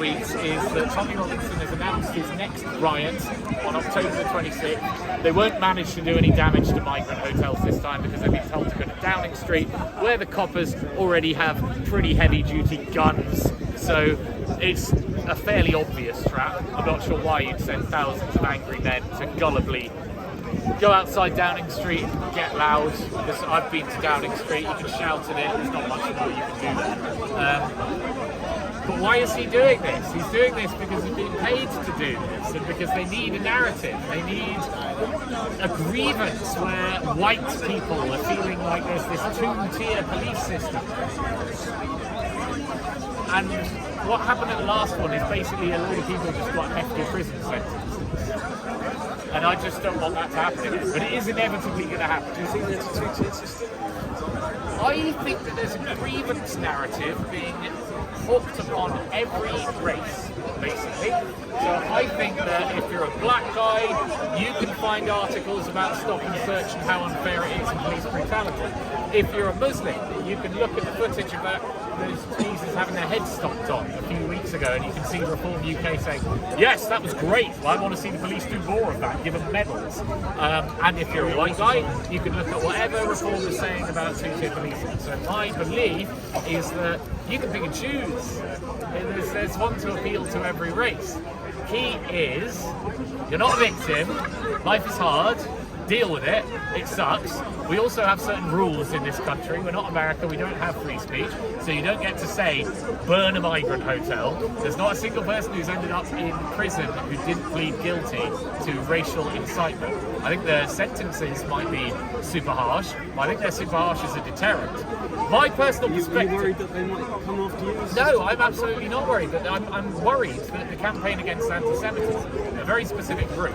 tweets is that Tommy Robinson has announced his next riot on October the 26th. They won't manage to do any damage to migrant hotels this time because they've been told to go to Downing Street, where the coppers already have pretty heavy-duty guns. So it's a fairly obvious trap. I'm not sure why you'd send thousands of angry men to gullibly go outside Downing Street and get loud, because I've been to Downing Street, you can shout at it, there's not much more you can do there. But why is he doing this? He's doing this because he's being paid to do this, and because they need a narrative. They need a grievance where white people are feeling like there's this two-tier police system. And what happened at the last one is basically a load of people just got hefty prison sentences. And I just don't want that to happen again. But it is inevitably going to happen. Do you think there's a two-tier system? I think that there's a grievance narrative being hooked upon every race, basically. So I think that if you're a black guy, you can find articles about stop and search and how unfair it is in police brutality. If you're a Muslim, you can look at the footage of those Jesus having their heads stomped on a few weeks ago, and you can see Reform UK saying, yes, that was great, I want to see the police do more of that, give them medals. And if you're a white guy, you can look at whatever Reform is saying about two-tier policing. So my belief is that you can pick and choose. There's one to appeal to every race. Key is, you're not a victim, life is hard, deal with it, it sucks. We also have certain rules in this country. We're not America, we don't have free speech, so you don't get to say, burn a migrant hotel. There's not a single person who's ended up in prison who didn't plead guilty to racial incitement. I think the sentences might be super harsh, but I think they're super harsh as a deterrent. My personal perspective... Are you worried that they might come after you? No, I'm absolutely not worried. But I'm worried that the campaign against anti-Semitism, a very specific group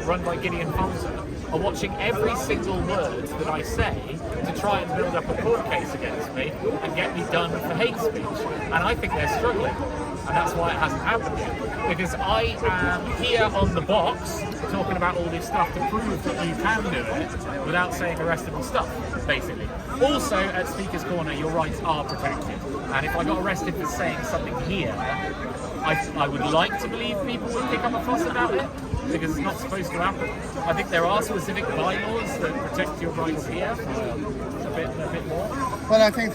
run by Gideon Fonser, are watching every single word that I say to try and build up a court case against me and get me done for hate speech. And I think they're struggling. And that's why it hasn't happened yet. Because I am here on the box talking about all this stuff to prove that you can do it without saying arrestable stuff, basically. Also, at Speaker's Corner, your rights are protected. And if I got arrested for saying something here, I would like to believe people would pick up a fuss about it, because it's not supposed to happen. I think there are specific bylaws that protect your rights here a bit more. Well, I think